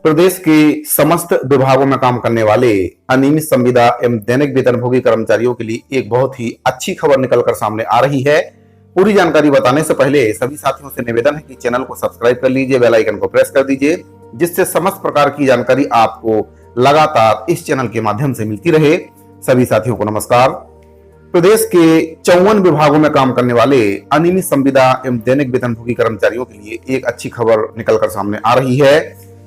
प्रदेश के समस्त विभागों में काम करने वाले अनियमित संविदा एवं दैनिक वेतनभोगी कर्मचारियों के लिए एक बहुत ही अच्छी खबर निकलकर सामने आ रही है। पूरी जानकारी बताने से पहले सभी साथियों से निवेदन है कि चैनल को सब्सक्राइब कर लीजिए, बेल आइकन को प्रेस कर दीजिए, जिससे समस्त प्रकार की जानकारी आपको लगातार इस चैनल के माध्यम से मिलती रहे। सभी साथियों को नमस्कार। प्रदेश के 54 विभागों में काम करने वाले अनियमित संविदा एवं दैनिक वेतनभोगी कर्मचारियों के लिए एक अच्छी खबर निकलकर सामने आ रही है।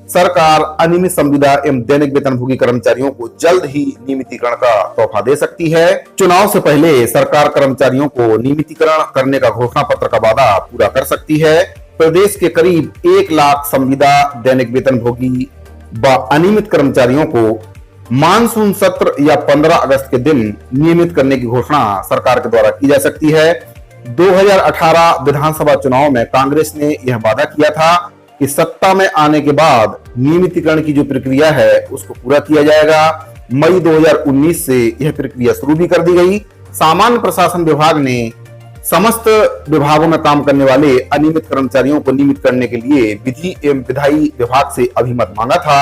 सरकार अनियमित संविदा एवं दैनिक वेतनभोगी कर्मचारियों को जल्द ही नियमितीकरण का तोहफा दे सकती है। चुनाव से पहले सरकार कर्मचारियों को नियमितीकरण करने का घोषणा पत्र का वादा पूरा कर सकती है। प्रदेश के करीब 1 लाख संविदा दैनिक वेतनभोगी व अनियमित कर्मचारियों को मानसून सत्र या 15 अगस्त के दिन नियमित करने की घोषणा सरकार के द्वारा की जा सकती है। 2018 विधानसभा चुनाव में कांग्रेस ने यह वादा किया था कि सत्ता में आने के बाद नियमितीकरण की जो प्रक्रिया है उसको पूरा किया जाएगा। मई 2019 से यह प्रक्रिया शुरू भी कर दी गई। सामान्य प्रशासन विभाग ने समस्त विभागों में काम करने वाले अनियमित कर्मचारियों को नियमित करने के लिए विधि एवं विधायी विभाग से अभिमत मांगा था।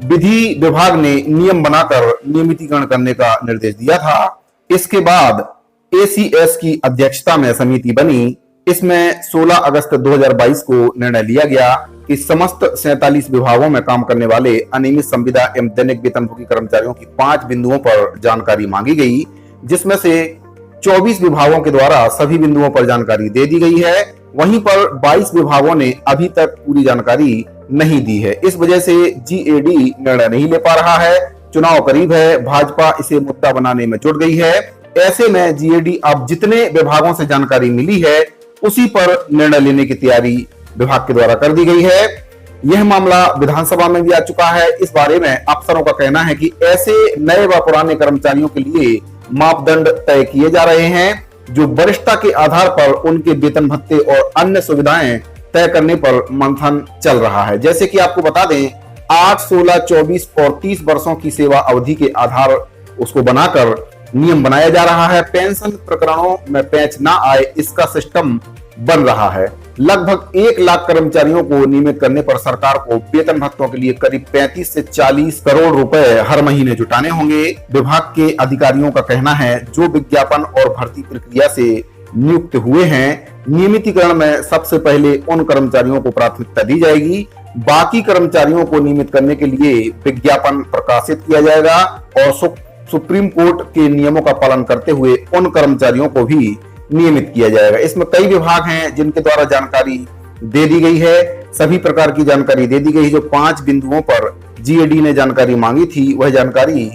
विधि विभाग ने नियम बनाकर नियमितीकरण करने का निर्देश दिया था। इसके बाद एसीएस की अध्यक्षता में समिति बनी। इसमें 16 अगस्त 2022 को निर्णय लिया गया कि समस्त 47 विभागों में काम करने वाले अनियमित संविदा एवं दैनिक वेतनभोगी कर्मचारियों की 5 बिंदुओं पर जानकारी मांगी गई, जिसमें से 24 विभागों के द्वारा सभी बिंदुओं पर जानकारी दे दी गई है। वहीं पर 22 विभागों ने अभी तक पूरी जानकारी नहीं दी है। इस वजह से जीएडी निर्णय नहीं ले पा रहा है। चुनाव करीब है, भाजपा इसे मुद्दा बनाने में जुट गई है। ऐसे में जीएडी अब जितने विभागों से जानकारी मिली है उसी पर निर्णय लेने की तैयारी विभाग के द्वारा कर दी गई है। यह मामला विधानसभा में भी आ चुका है। इस बारे में अफसरों का कहना है कि ऐसे नए व पुराने कर्मचारियों के लिए मापदंड तय किए जा रहे हैं, जो वरिष्ठता के आधार पर उनके वेतन भत्ते और अन्य सुविधाएं तय करने पर मंथन चल रहा है। जैसे कि आपको बता दें, 8, 16, 24 और 30 वर्षों की सेवा अवधि के आधार उसको बनाकर नियम बनाया जा रहा है। पेंशन प्रकरणों में पेंच ना आए, इसका सिस्टम बन रहा है। लगभग 1 लाख कर्मचारियों को नियमित करने पर सरकार को वेतन भत्तों के लिए करीब 35 से 40 करोड़ रुपए हर महीने जुटाने होंगे। विभाग के अधिकारियों का कहना है, जो विज्ञापन और भर्ती प्रक्रिया से नियुक्त हुए हैं, नियमितीकरण में सबसे पहले उन कर्मचारियों को प्राथमिकता दी जाएगी। बाकी कर्मचारियों को नियमित करने के लिए विज्ञापन प्रकाशित किया जाएगा और सुप्रीम कोर्ट के नियमों का पालन करते हुए उन कर्मचारियों को भी नियमित किया जाएगा। इसमें कई विभाग हैं जिनके द्वारा जानकारी दे दी गई है। सभी प्रकार की जानकारी दे दी गई है। जो 5 बिंदुओं पर जीएडी ने जानकारी मांगी थी, वह जानकारी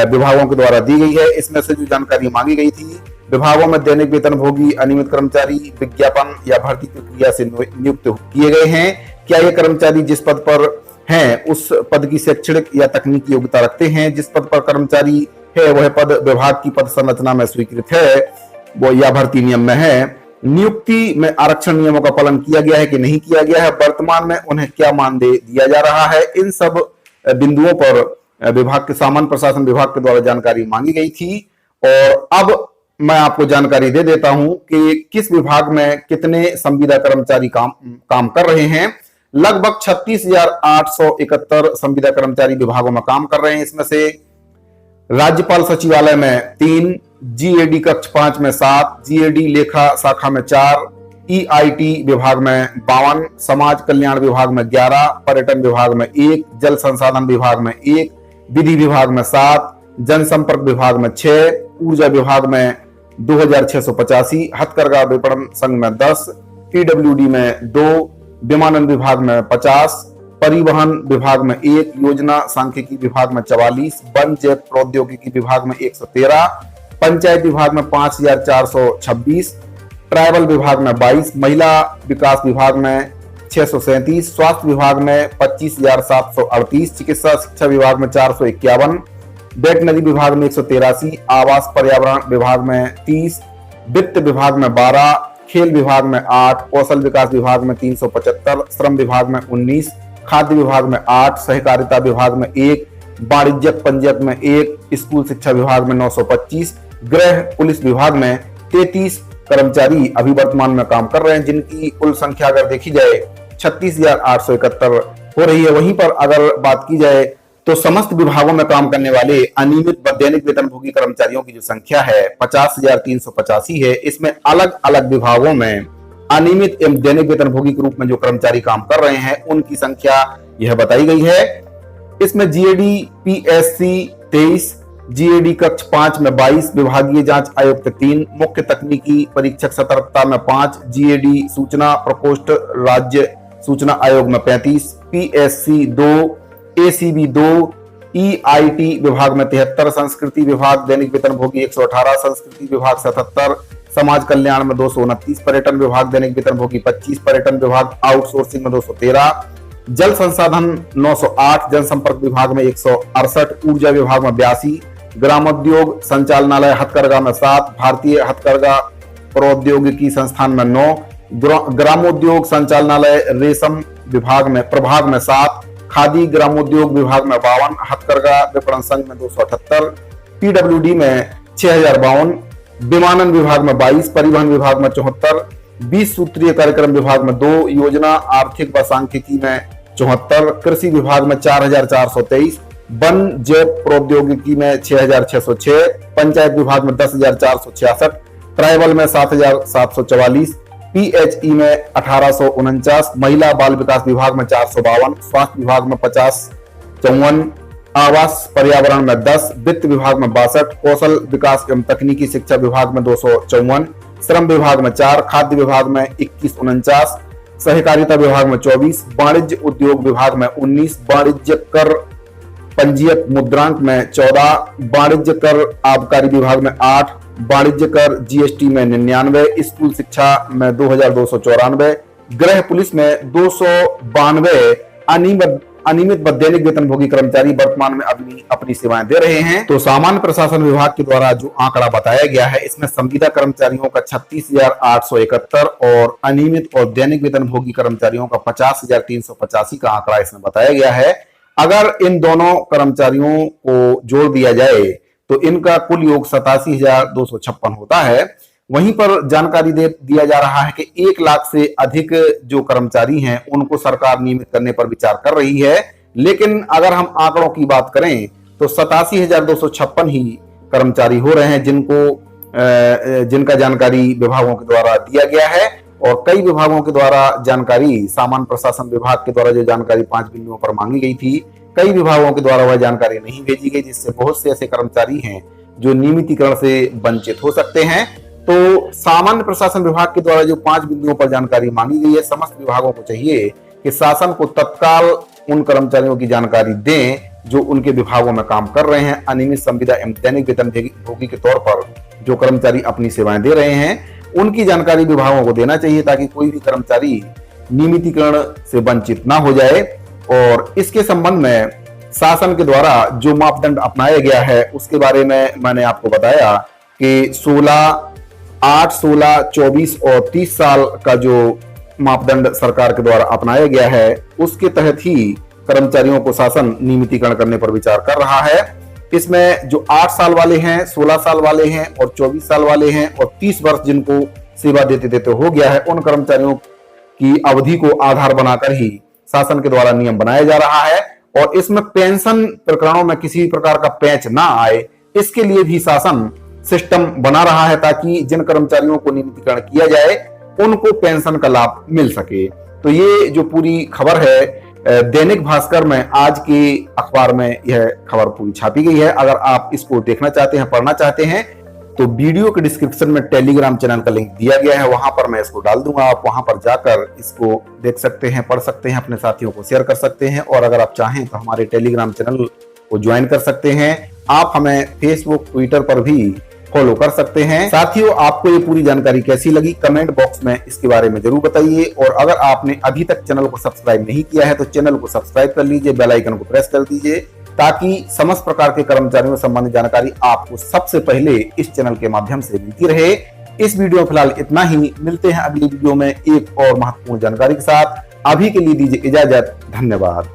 विभागों के द्वारा दी गई है। इसमें से जो जानकारी मांगी गई थी, विभागों में दैनिक वेतनभोगी अनियमित कर्मचारी विज्ञापन या भर्ती प्रक्रिया से नियुक्त किए गए हैं। क्या ये कर्मचारी जिस पद पर हैं उस पद की शैक्षणिक या तकनीकी योग्यता रखते हैं? जिस पद पर कर्मचारी है वह पद विभाग की पद संरचना में स्वीकृत है वो या भर्ती नियम में है? नियुक्ति में आरक्षण नियमों का पालन किया गया है कि नहीं किया गया है? वर्तमान में उन्हें क्या मानदेय दिया जा रहा है? इन सब बिंदुओं पर विभाग के सामान्य प्रशासन विभाग के द्वारा जानकारी मांगी गई थी। और अब मैं आपको जानकारी दे देता हूं कि किस विभाग में कितने संविदा कर्मचारी काम कर रहे हैं। लगभग 36,871 संविदा कर्मचारी विभागों में काम कर रहे हैं। इसमें से राज्यपाल सचिवालय में 3, जीएडी कक्ष 5 में 7, जीएडी लेखा शाखा में 4, ईआईटी विभाग में 52, समाज कल्याण विभाग में 11, पर्यटन विभाग में 1, जल संसाधन विभाग में 1, विधि विभाग में 7, जनसंपर्क विभाग में 6, ऊर्जा विभाग में 2685, हथकरघा विपणन संघ में 10, पीडब्ल्यूडी में 2, विमानन विभाग में 50, परिवहन विभाग में 1, योजना सांख्यिकी विभाग में 44, वन जैव प्रौद्योगिकी विभाग में 113, पंचायत विभाग में 5426, ट्राइबल विभाग में 22, महिला विकास विभाग में 637, स्वास्थ्य विभाग में 25,738, चिकित्सा शिक्षा विभाग में 451, वेटनरी विभाग में 183, आवास पर्यावरण विभाग में 30, वित्त विभाग में 12, खेल विभाग में 8, कौशल विकास विभाग में 375, श्रम विभाग में 19, खाद्य विभाग में 8, सहकारिता विभाग में 1, वाणिज्यक पंजीयक में 1, स्कूल शिक्षा विभाग में 925, गृह पुलिस विभाग में 33 कर्मचारी अभी वर्तमान में काम कर रहे हैं, जिनकी कुल संख्या अगर देखी जाए 36,871 हो रही है। वहीं पर अगर बात की जाए तो समस्त विभागों में काम करने वाले अनियमित व दैनिक वेतनभोगी कर्मचारियों की जो संख्या है 50,385 है। इसमें अलग अलग विभागों में अनियमित एवं दैनिक वेतनभोगी के रूप में जो कर्मचारी काम कर रहे हैं उनकी संख्या यह बताई गई है। इसमें जीएडी पीएससी 23, जीएडी कक्ष 5 में 22, विभागीय जांच आयुक्त 3, मुख्य तकनीकी परीक्षक सतर्कता में 5, जीएडी सूचना प्रकोष्ठ राज्य सूचना आयोग में 35, पीएससी 2, एसीबी 2, ईआईटी विभाग में 73, संस्कृति विभाग दैनिक वेतनभोगी 118, संस्कृति विभाग 77, समाज कल्याण में 229, पर्यटन विभाग दैनिक वेतनभोगी 25, पर्यटन विभाग आउटसोर्सिंग में 213, जल संसाधन 908, जनसंपर्क विभाग में 168, ऊर्जा विभाग में 82, ग्रामोद्योग संचालनालय हथकरघा में 7, भारतीय हथकरघा प्रौद्योगिकी संस्थान में 9, ग्रामोद्योग संचालनालय रेशम विभाग में प्रभाग में 7, खादी ग्रामोद्योग विभाग में 52, हथकरघा विपणन संघ में 278, पीडब्ल्यूडी में 6052, विमानन विभाग में 22, परिवहन विभाग में 74, 20 सूत्रीय कार्यक्रम विभाग में 2, योजना आर्थिक व सांख्यिकी में 74, कृषि विभाग में 4423, वन जैव प्रौद्योगिकी में 6606, पंचायत विभाग में 10,466, ट्राइबल में 7,744, पीएचई में 1849, महिला बाल विकास विभाग में 452, स्वास्थ्य विभाग में 5054, आवास पर्यावरण में 10, वित्त विभाग में 62, कौशल विकास एवं तकनीकी शिक्षा विभाग में 254, श्रम विभाग में 4, खाद्य विभाग में 2149, सहकारिता विभाग में 24, वाणिज्य उद्योग विभाग में 19, वाणिज्य कर पंजीयक मुद्रांक में 14, वाणिज्य कर आबकारी विभाग में 8, वाणिज्य कर जीएसटी में 99, स्कूल शिक्षा में 2294, गृह पुलिस में 292 अनियमित व दैनिक वेतनभोगी कर्मचारी वर्तमान में अपनी सेवाएं दे रहे हैं। तो सामान्य प्रशासन विभाग के द्वारा जो आंकड़ा बताया गया है इसमें संविदा कर्मचारियों का 36,871 और अनियमित और दैनिक वेतनभोगी कर्मचारियों का 50,385 का आंकड़ा इसमें बताया गया है। अगर इन दोनों कर्मचारियों को जोड़ दिया जाए तो इनका कुल योग 87,256 होता है। वहीं पर जानकारी दिया जा रहा है कि 1 लाख से अधिक जो कर्मचारी हैं उनको सरकार नियमित करने पर विचार कर रही है। लेकिन अगर हम आंकड़ों की बात करें तो 87,256 ही कर्मचारी हो रहे हैं जिनका जानकारी विभागों के द्वारा दिया गया है। और कई विभागों के द्वारा जानकारी, सामान्य प्रशासन विभाग के द्वारा जो जानकारी 5 बिंदुओं पर मांगी गई थी, कई विभागों के द्वारा वह जानकारी नहीं भेजी गई, जिससे बहुत से ऐसे कर्मचारी हैं जो नियमितीकरण से वंचित हो सकते हैं। तो सामान्य प्रशासन विभाग के द्वारा जो 5 बिंदुओं पर जानकारी मांगी गई है, समस्त विभागों को चाहिए कि शासन को तत्काल उन कर्मचारियों की जानकारी दें जो उनके विभागों में काम कर रहे हैं। अनियमित संविदा एवं दैनिक वेतनभोगी के तौर पर जो कर्मचारी अपनी सेवाएं दे रहे हैं उनकी जानकारी विभागों को देना चाहिए ताकि कोई भी कर्मचारी नियमितीकरण से वंचित ना हो जाए। और इसके संबंध में शासन के द्वारा जो मापदंड अपनाया गया है उसके बारे में मैंने आपको बताया कि 16, 8, 16, 24 और 30 साल का जो मापदंड सरकार के द्वारा अपनाया गया है उसके तहत ही कर्मचारियों को शासन नियमितीकरण करने पर विचार कर रहा है। इसमें जो 8 साल वाले हैं, 16 साल वाले हैं और 24 साल वाले हैं और 30 वर्ष जिनको सेवा देते देते हो गया है, उन कर्मचारियों की अवधि को आधार बनाकर ही शासन के द्वारा नियम बनाया जा रहा है। और इसमें पेंशन प्रकरणों में किसी प्रकार का पैंच ना आए, इसके लिए भी शासन सिस्टम बना रहा है ताकि जिन कर्मचारियों को नियमितीकरण किया जाए उनको पेंशन का लाभ मिल सके। तो ये जो पूरी खबर है दैनिक भास्कर में, आज के अखबार में यह खबर पूरी छापी गई है। अगर आप इसको देखना चाहते हैं, पढ़ना चाहते हैं तो वीडियो के डिस्क्रिप्शन में टेलीग्राम चैनल का लिंक दिया गया है, वहां पर मैं इसको डाल दूंगा। आप वहां पर जाकर इसको देख सकते हैं, पढ़ सकते हैं, अपने साथियों को शेयर कर सकते हैं। और अगर आप चाहें तो हमारे टेलीग्राम चैनल को ज्वाइन कर सकते हैं। आप हमें फेसबुक, ट्विटर पर भी फॉलो कर सकते हैं। साथियों, आपको ये पूरी जानकारी कैसी लगी कमेंट बॉक्स में इसके बारे में जरूर बताइए। और अगर आपने अभी तक चैनल को सब्सक्राइब नहीं किया है तो चैनल को सब्सक्राइब कर लीजिए, बेल आइकन को प्रेस कर दीजिए ताकि समस्त प्रकार के कर्मचारियों से संबंधित जानकारी आपको सबसे पहले इस चैनल के माध्यम से मिलती रहे। इस वीडियो में फिलहाल इतना ही, मिलते हैं अगली वीडियो में एक और महत्वपूर्ण जानकारी के साथ। अभी के लिए दीजिए इजाजत, धन्यवाद।